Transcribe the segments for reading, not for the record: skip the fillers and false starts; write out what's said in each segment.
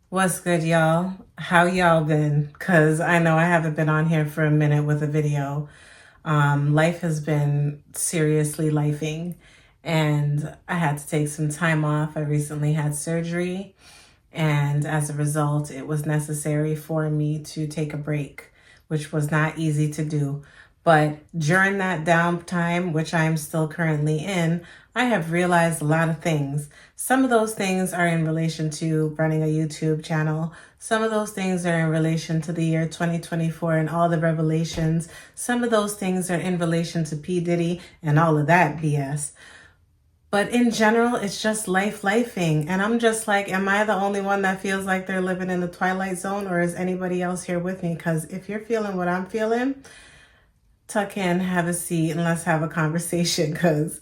What's good, y'all? How y'all been? Because I know I haven't been on here for a minute with a video. Life has been seriously lifing, and I had to take some time off. I recently had surgery, and as a result, it was necessary for me to take a break, which was not easy to do. But during that downtime, which I'm still currently in, I have realized a lot of things. Some of those things are in relation to running a YouTube channel. Some of those things are in relation to the year 2024 and all the revelations. Some of those things are in relation to P. Diddy and all of that BS. But in general, it's just lifing. And I'm just like, am I the only one that feels like they're living in the twilight zone, or is anybody else here with me? Because if you're feeling what I'm feeling, tuck in, have a seat, and let's have a conversation, because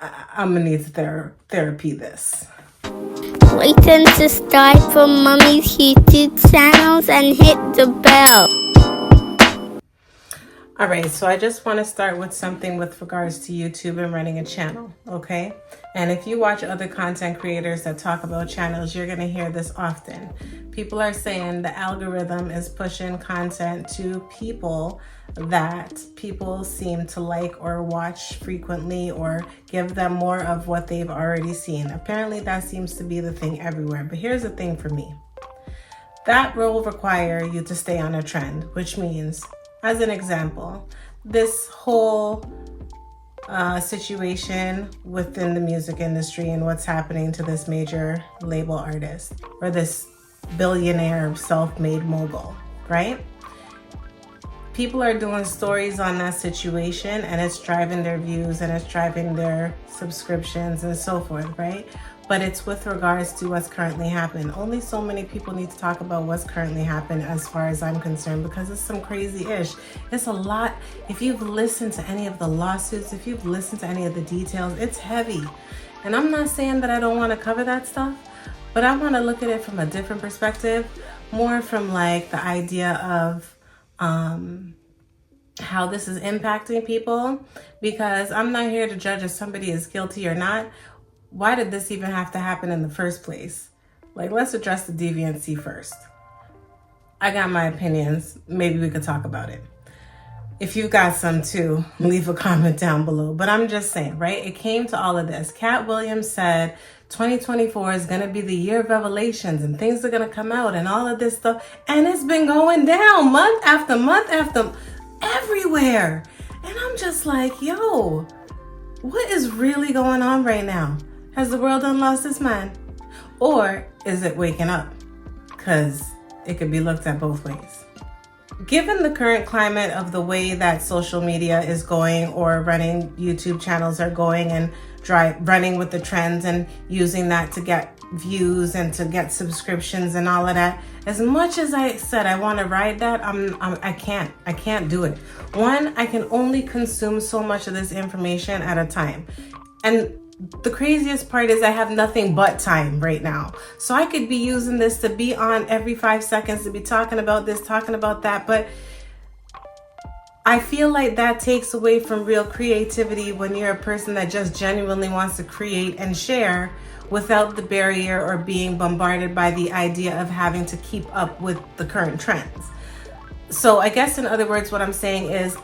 I'm gonna need to therapy this. Wait to subscribe for Mommy's YouTube channels and hit the bell. All right, so I just want to start with something with regards to YouTube and running a channel, okay? And if you watch other content creators that talk about channels, you're going to hear this often. People are saying the algorithm is pushing content to people that people seem to like or watch frequently, or give them more of what they've already seen. Apparently that seems to be the thing everywhere. But here's the thing for me. That will require you to stay on a trend, which means, as an example, this whole situation within the music industry and what's happening to this major label artist, or this billionaire self-made mogul, right? People are doing stories on that situation, and it's driving their views and it's driving their subscriptions and so forth, right? But it's with regards to what's currently happening. Only so many people need to talk about what's currently happened as far as I'm concerned, because it's some crazy-ish. It's a lot. If you've listened to any of the lawsuits, if you've listened to any of the details, it's heavy. And I'm not saying that I don't want to cover that stuff, but I want to look at it from a different perspective, more from like the idea of how this is impacting people, because I'm not here to judge if somebody is guilty or not. Why did this even have to happen in the first place? Like, let's address the deviancy first. I got my opinions. Maybe we could talk about it. If you've got some too, leave a comment down below. But I'm just saying, right? It came to all of this. Cat Williams said 2024 is going to be the year of revelations, and things are going to come out and all of this stuff. And it's been going down month after month after everywhere. And I'm just like, yo, what is really going on right now? Has the world done lost its mind? Or is it waking up? Because it could be looked at both ways. Given the current climate of the way that social media is going, or running YouTube channels are going, and running with the trends and using that to get views and to get subscriptions and all of that, as much as I said I want to ride that, I can't do it. One, I can only consume so much of this information at a time. And the craziest part is I have nothing but time right now. So I could be using this to be on every 5 seconds, to be talking about this, talking about that. But I feel like that takes away from real creativity when you're a person that just genuinely wants to create and share without the barrier or being bombarded by the idea of having to keep up with the current trends. So I guess in other words, what I'm saying is,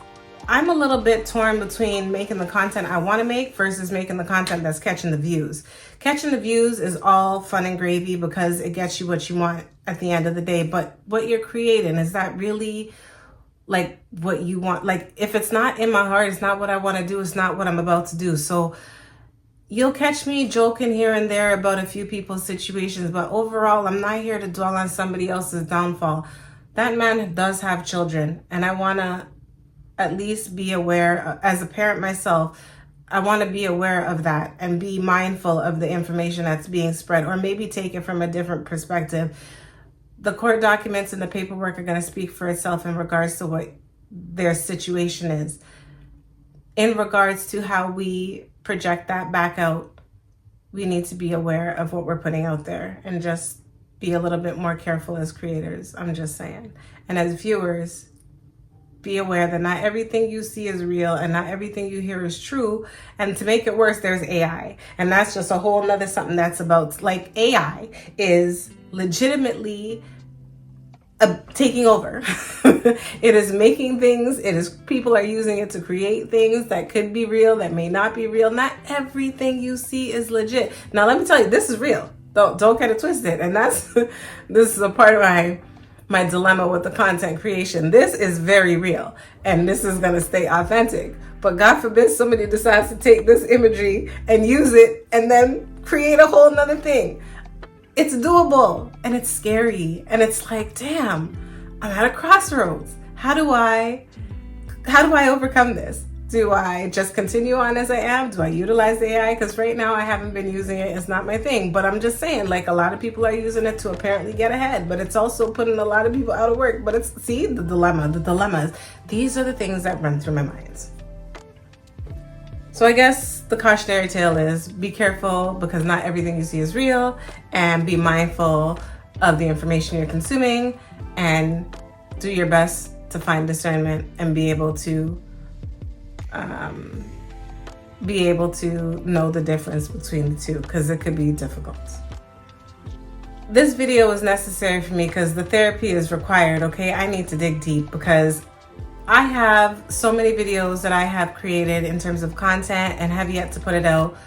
I'm a little bit torn between making the content I want to make versus making the content that's catching the views. Catching the views is all fun and gravy because it gets you what you want at the end of the day. But what you're creating, is that really like what you want? Like, if it's not in my heart, it's not what I want to do, it's not what I'm about to do. So you'll catch me joking here and there about a few people's situations, but overall, I'm not here to dwell on somebody else's downfall. That man does have children, and I want to at least be aware, as a parent myself, I want to be aware of that and be mindful of the information that's being spread, or maybe take it from a different perspective. The court documents and the paperwork are going to speak for itself in regards to what their situation is. In regards to how we project that back out, we need to be aware of what we're putting out there and just be a little bit more careful as creators. I'm just saying. And as viewers, be aware that not everything you see is real and not everything you hear is true. And to make it worse, there's AI. And that's just a whole nother something that's about, like, AI is legitimately taking over. It is making things, people are using it to create things that could be real, that may not be real. Not everything you see is legit. Now, let me tell you, this is real. Don't get it twisted. And this is a part of my dilemma with the content creation. This is very real, and this is going to stay authentic. But God forbid somebody decides to take this imagery and use it and then create a whole nother thing. It's doable, and it's scary, and it's like, damn, I'm at a crossroads. How do I overcome this? Do I just continue on as I am? Do I utilize the AI? Because right now I haven't been using it. It's not my thing. But I'm just saying, like, a lot of people are using it to apparently get ahead. But it's also putting a lot of people out of work. But the dilemmas. These are the things that run through my mind. So I guess the cautionary tale is be careful, because not everything you see is real, and be mindful of the information you're consuming, and do your best to find discernment and be able to know the difference between the two, because it could be difficult. This video was necessary for me because the therapy is required, okay? I need to dig deep, because I have so many videos that I have created in terms of content and have yet to put it out.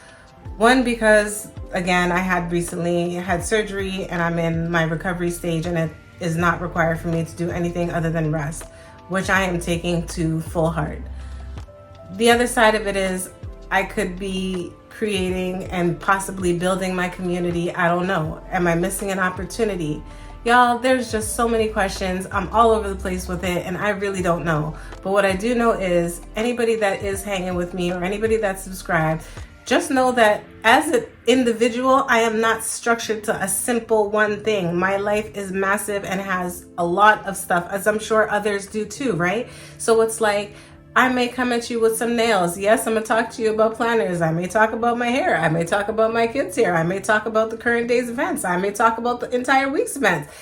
One, because again, I had recently had surgery and I'm in my recovery stage, and it is not required for me to do anything other than rest, which I am taking to full heart. The other side of it is I could be creating and possibly building my community. I don't know. Am I missing an opportunity? Y'all, there's just so many questions. I'm all over the place with it, and I really don't know. But what I do know is anybody that is hanging with me or anybody that's subscribed, just know that as an individual, I am not structured to a simple one thing. My life is massive and has a lot of stuff, as I'm sure others do too, right? So it's like, I may come at you with some nails. Yes, I'm going to talk to you about planners. I may talk about my hair. I may talk about my kids' hair. I may talk about the current day's events. I may talk about the entire week's events.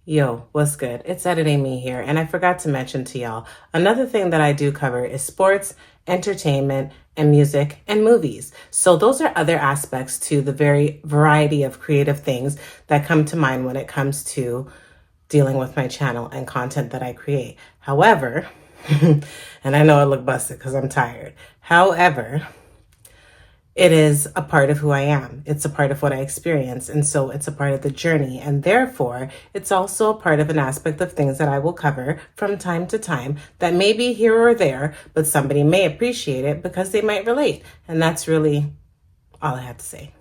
Yo, what's good? It's Editing Me here. And I forgot to mention to y'all, another thing that I do cover is sports, entertainment, and music and movies. So those are other aspects to the very variety of creative things that come to mind when it comes to dealing with my channel and content that I create. However, and I know I look busted because I'm tired. However, it is a part of who I am. It's a part of what I experience. And so it's a part of the journey. And therefore, it's also a part of an aspect of things that I will cover from time to time that may be here or there, but somebody may appreciate it because they might relate. And that's really all I have to say.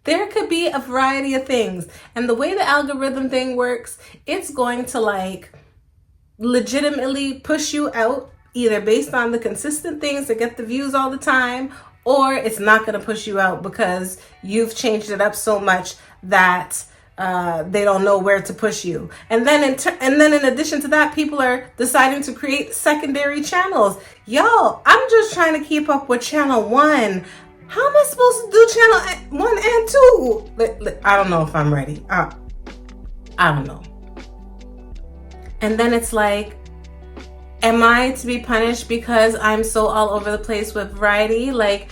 There could be a variety of things. And the way the algorithm thing works, it's going to like legitimately push you out either based on the consistent things that get the views all the time, or it's not going to push you out because you've changed it up so much that they don't know where to push you. And then in addition to that, people are deciding to create secondary channels. Yo, I'm just trying to keep up with channel 1. How am I supposed to do channel 1 and 2? I don't know if I'm ready. I don't know. And then it's like, am I to be punished because I'm so all over the place with variety? Like,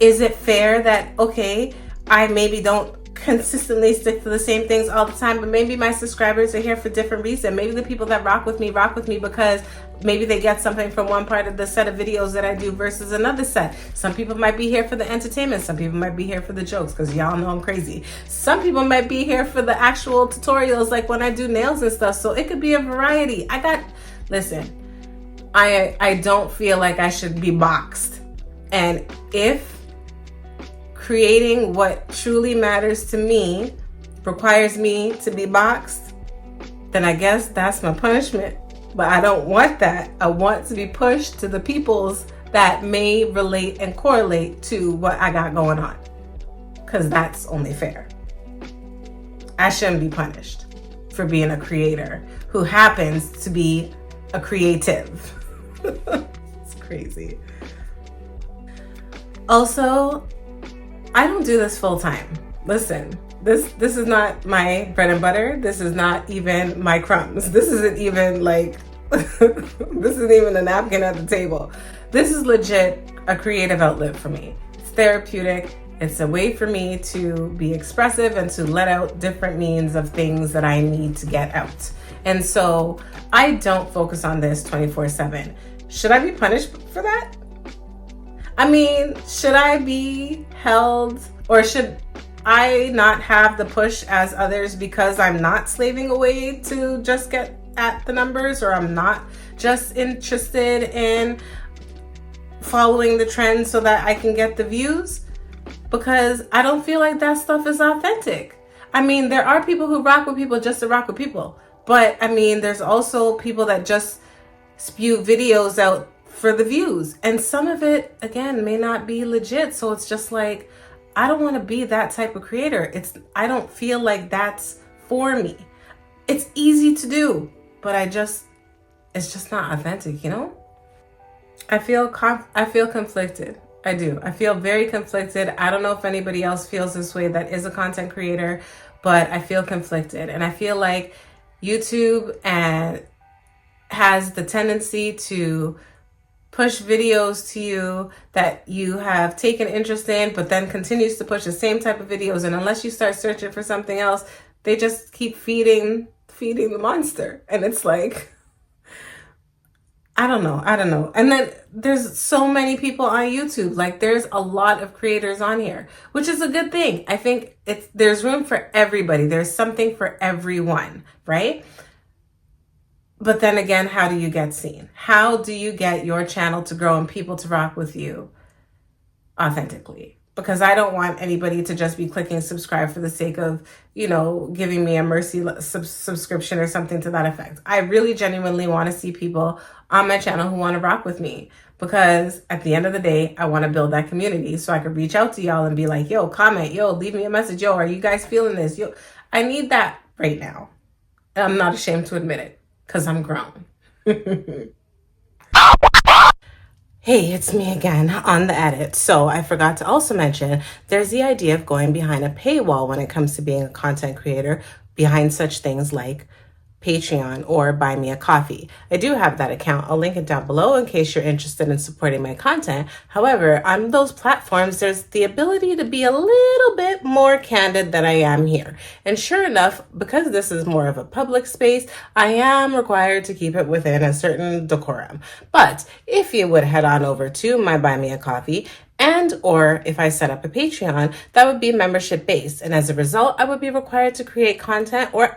is it fair that, okay, I maybe don't consistently stick to the same things all the time, but maybe my subscribers are here for different reasons. Maybe the people that rock with me because maybe they get something from one part of the set of videos that I do versus another set. Some people might be here for the entertainment. Some people might be here for the jokes, because y'all know I'm crazy. Some people might be here for the actual tutorials, like when I do nails and stuff. So it could be a variety. Listen, I don't feel like I should be boxed. And if creating what truly matters to me requires me to be boxed, then I guess that's my punishment. But I don't want that. I want to be pushed to the peoples that may relate and correlate to what I got going on, because that's only fair. I shouldn't be punished for being a creator who happens to be a creative. It's crazy. Also, I don't do this full time. listen, this is not my bread and butter. This is not even my crumbs. This isn't even like, this isn't even a napkin at the table. This is legit a creative outlet for me. It's therapeutic. It's a way for me to be expressive and to let out different means of things that I need to get out. And so I don't focus on this 24/7. Should I be punished for that? I mean, should I be held, or should I not have the push as others because I'm not slaving away to just get at the numbers, or I'm not just interested in following the trend so that I can get the views? Because I don't feel like that stuff is authentic. I mean, there are people who rock with people just to rock with people. But I mean, there's also people that just spew videos out for the views. And some of it, again, may not be legit. So it's just like, I don't want to be that type of creator. I don't feel like that's for me. It's easy to do, but it's just not authentic, you know? I feel conflicted. I do. I feel very conflicted. I don't know if anybody else feels this way that is a content creator, but I feel conflicted. And I feel like YouTube has the tendency to push videos to you that you have taken interest in, but then continues to push the same type of videos. And unless you start searching for something else, they just keep feeding the monster. And it's like, I don't know. And then there's so many people on YouTube. Like, there's a lot of creators on here, which is a good thing. I think there's room for everybody. There's something for everyone, right? But then again, how do you get seen? How do you get your channel to grow and people to rock with you authentically? Because I don't want anybody to just be clicking subscribe for the sake of, giving me a mercy subscription or something to that effect. I really genuinely want to see people on my channel who want to rock with me, because at the end of the day, I want to build that community so I could reach out to y'all and be like, yo, comment, yo, leave me a message. Yo, are you guys feeling this? Yo, I need that right now. And I'm not ashamed to admit it, because I'm grown. Hey, it's me again on the edit. So I forgot to also mention, there's the idea of going behind a paywall when it comes to being a content creator, behind such things like Patreon or Buy Me a Coffee. I do have that account. I'll link it down below in case you're interested in supporting my content. However, on those platforms, there's the ability to be a little bit more candid than I am here. And sure enough, because this is more of a public space, I am required to keep it within a certain decorum. But if you would head on over to my Buy Me a Coffee, or if I set up a Patreon, that would be membership based. And as a result, I would be required to create content or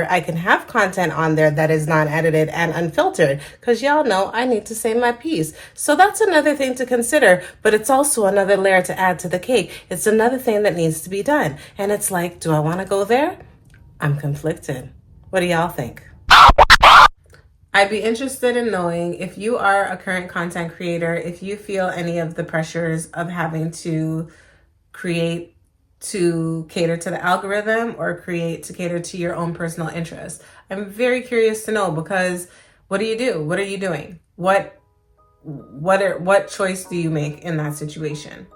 I can have content on there that is non-edited and unfiltered, because y'all know I need to say my piece. So that's another thing to consider, but it's also another layer to add to the cake. It's another thing that needs to be done. And it's like, do I want to go there? I'm conflicted. What do y'all think? I'd be interested in knowing if you are a current content creator, if you feel any of the pressures of having to create to cater to the algorithm or create to cater to your own personal interests. I'm very curious to know, because what do you do? What are you doing? What choice do you make in that situation?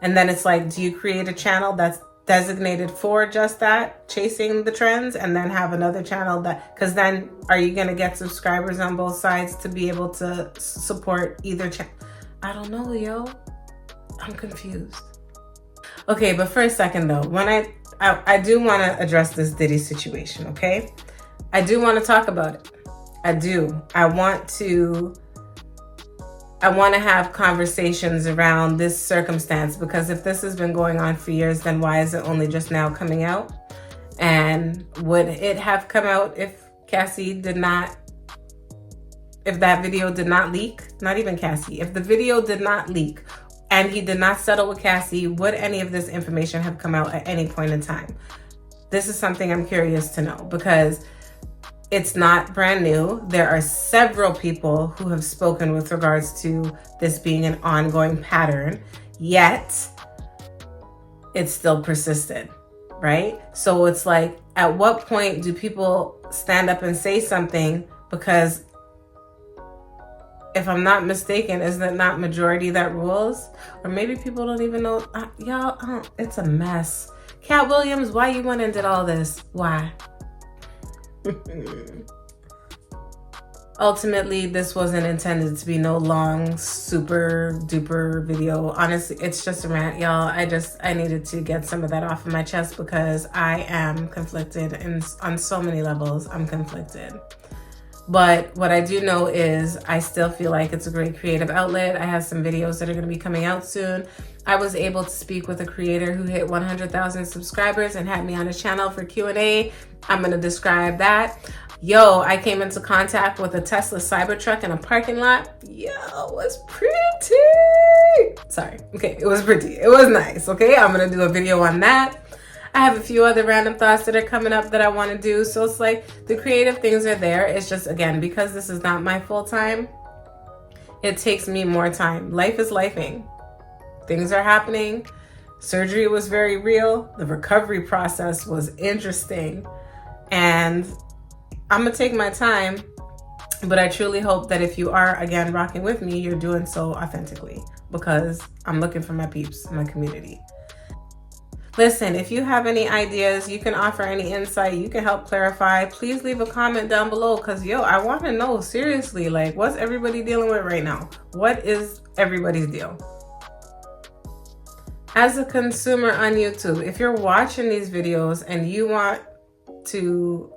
And then it's like, do you create a channel that's designated for just that, chasing the trends, and then have another channel because then are you going to get subscribers on both sides to be able to support either channel? I don't know, yo. I'm confused. Okay, but for a second though, when I do want to address this Diddy situation, okay? I do want to talk about it. I do. I want to have conversations around this circumstance, because if this has been going on for years, then why is it only just now coming out? And would it have come out if that video did not leak? Not even Cassie. If the video did not leak and he did not settle with Cassie, would any of this information have come out at any point in time? This is something I'm curious to know, because it's not brand new. There are several people who have spoken with regards to this being an ongoing pattern, yet it's still persisted, right? So it's like, at what point do people stand up and say something because if I'm not mistaken, isn't it not majority that rules? Or maybe people don't even know. Y'all, it's a mess. Cat Williams, why you went and did all this? Why? Ultimately, this wasn't intended to be no long, super duper video. Honestly, it's just a rant, y'all. I needed to get some of that off of my chest because I am conflicted on so many levels. I'm conflicted. But what I do know is I still feel like it's a great creative outlet. I have some videos that are going to be coming out soon. I was able to speak with a creator who hit 100,000 subscribers and had me on his channel for Q&A. I'm going to describe that. Yo, I came into contact with a Tesla Cybertruck in a parking lot. Yo, it was pretty. Sorry. Okay, it was pretty. It was nice. Okay, I'm going to do a video on that. I have a few other random thoughts that are coming up that I want to do. So it's like the creative things are there. It's just, again, because this is not my full time, it takes me more time. Life is lifing. Things are happening. Surgery was very real. The recovery process was interesting. And I'm going to take my time, but I truly hope that if you are, again, rocking with me, you're doing so authentically because I'm looking for my peeps, my community. Listen, if you have any ideas, you can offer any insight, you can help clarify, please leave a comment down below because, yo, I want to know, seriously, like, what's everybody dealing with right now? What is everybody's deal? As a consumer on YouTube, if you're watching these videos and you want to,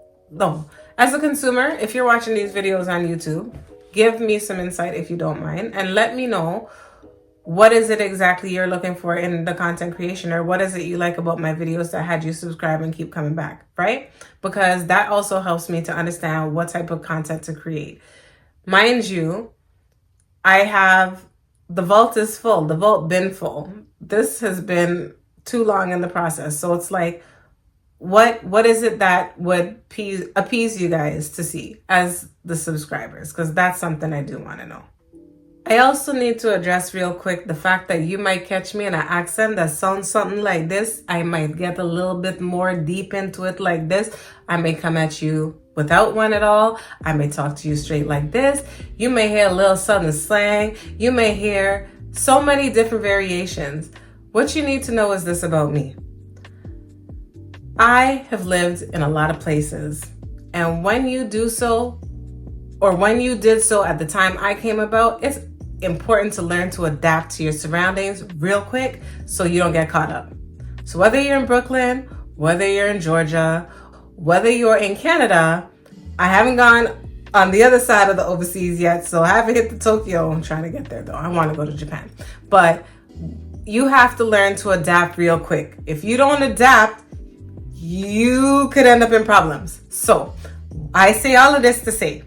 as a consumer, if you're watching these videos on YouTube, give me some insight if you don't mind, and let me know what is it exactly you're looking for in the content creation, or what is it you like about my videos that had you subscribe and keep coming back, right? Because that also helps me to understand what type of content to create. Mind you, the vault is full, the vault been full. This has been too long in the process. So it's like, what is it that would appease you guys to see as the subscribers? Because that's something I do want to know. I also need to address real quick the fact that you might catch me in an accent that sounds something like this. I might get a little bit more deep into it like this. I may come at you without one at all. I may talk to you straight like this. You may hear a little southern slang. You may hear so many different variations. What you need to know is this about me. I have lived in a lot of places, and when you do so, or when you did so at the time I came about, it's important to learn to adapt to your surroundings real quick so you don't get caught up. So whether you're in Brooklyn, whether you're in Georgia, whether you're in Canada, I haven't gone on the other side of the overseas yet, so I haven't hit the Tokyo. I'm trying to get there though. I want to go to Japan. But you have to learn to adapt real quick. If you don't adapt, you could end up in problems. So I say all of this to say,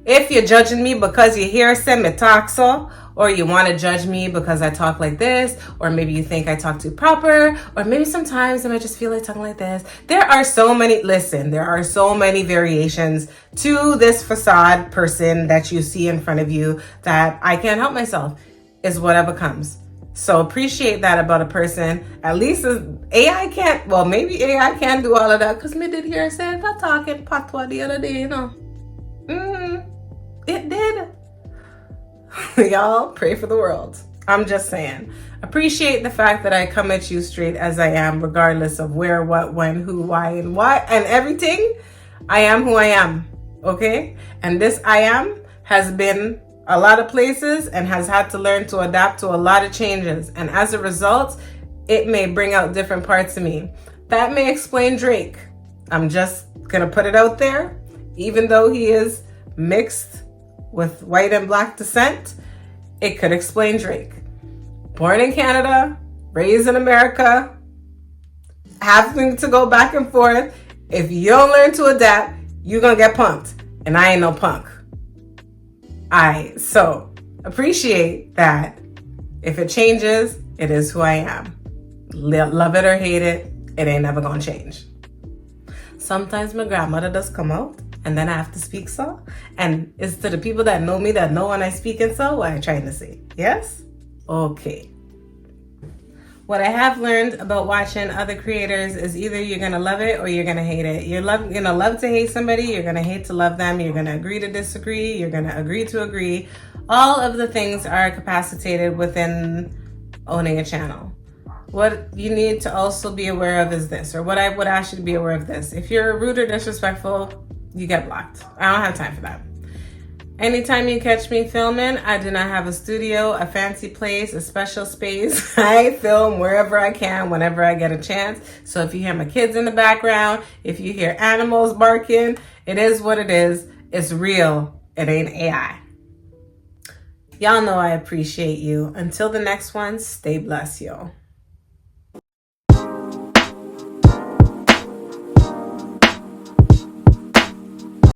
if you're judging me because you hear me talk so, or you want to judge me because I talk like this, or maybe you think I talk too proper, or maybe sometimes I might just feel like talking like this. There are so many variations to this facade person that you see in front of you that I can't help myself. It's whatever comes. So appreciate that about a person. At least AI can't, well, maybe AI can do all of that, because me did hear say if I talking patois the other day, you know. It did. Y'all pray for the world. I'm just saying. Appreciate the fact that I come at you straight as I am, regardless of where, what, when, who, why, and what, and everything. I am who I am, okay? And this I am has been a lot of places and has had to learn to adapt to a lot of changes. And as a result, it may bring out different parts of me. That may explain Drake. I'm just gonna put it out there. Even though he is mixed with white and black descent, it could explain Drake. Born in Canada, raised in America, having to go back and forth. If you don't learn to adapt, you're gonna get punked. And I ain't no punk. So appreciate that. If it changes, it is who I am. Love it or hate it, it ain't never gonna change. Sometimes my grandmother does come out, and then I have to speak so. And it's to the people that know me that know when I speak in so, what I'm trying to say. Yes? Okay. What I have learned about watching other creators is either you're going to love it or you're going to hate it. You're going to love to hate somebody. You're going to hate to love them. You're going to agree to disagree. You're going to agree to agree. All of the things are capacitated within owning a channel. What you need to also be aware of is this, or what I would ask you to be aware of this. If you're rude or disrespectful, you get blocked. I don't have time for that. Anytime you catch me filming, I do not have a studio, a fancy place, a special space. I film wherever I can, whenever I get a chance. So if you hear my kids in the background, if you hear animals barking, it is what it is. It's real. It ain't AI. Y'all know I appreciate you. Until the next one, stay blessed, y'all.